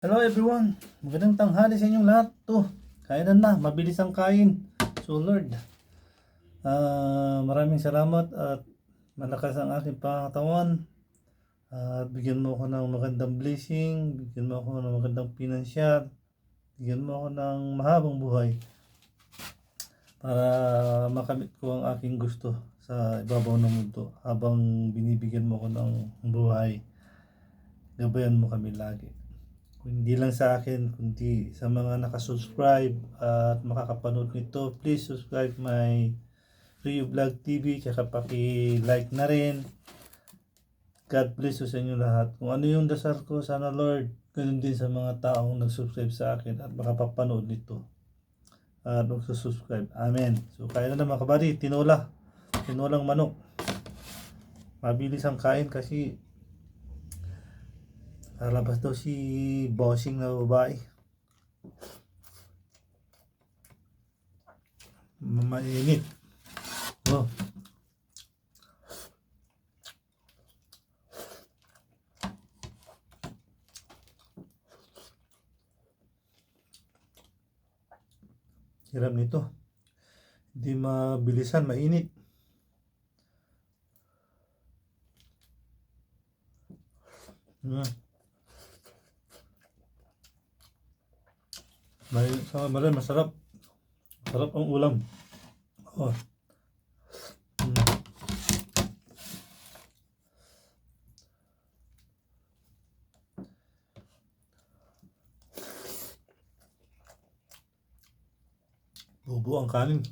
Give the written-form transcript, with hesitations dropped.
Hello everyone, magandang tanghali sa inyong lahat. Kainan na, mabilis ang kain. So Lord, maraming salamat at malakas ang aking pangatawan. At bigyan mo ako ng magandang blessing, bigyan mo ako ng magandang pinansyal, bigyan mo ako ng mahabang buhay para makamit ko ang aking gusto sa ibabaw ng mundo. Habang binibigyan mo ako ng buhay, gabayan mo kami lagi. Hindi lang sa akin, kundi sa mga nakasubscribe at makakapanood nito. Please subscribe my Rio Vlog TV, tsaka paki-like na rin. God bless you sa inyo lahat. Kung ano yung dasal ko, sana Lord, ganun din sa mga taong nag-subscribe sa akin at makapapanood nito at magsusubscribe. Amen. So kaya na mga kabady, tinolang manok. Mabilis ang kain kasi lalabas daw si bossing na babae. Mainit. Oh. Hirap nito. Hindi mabilisan, mainit. Masarap. Masarap ang ulam. Oh. Buo ang kanin.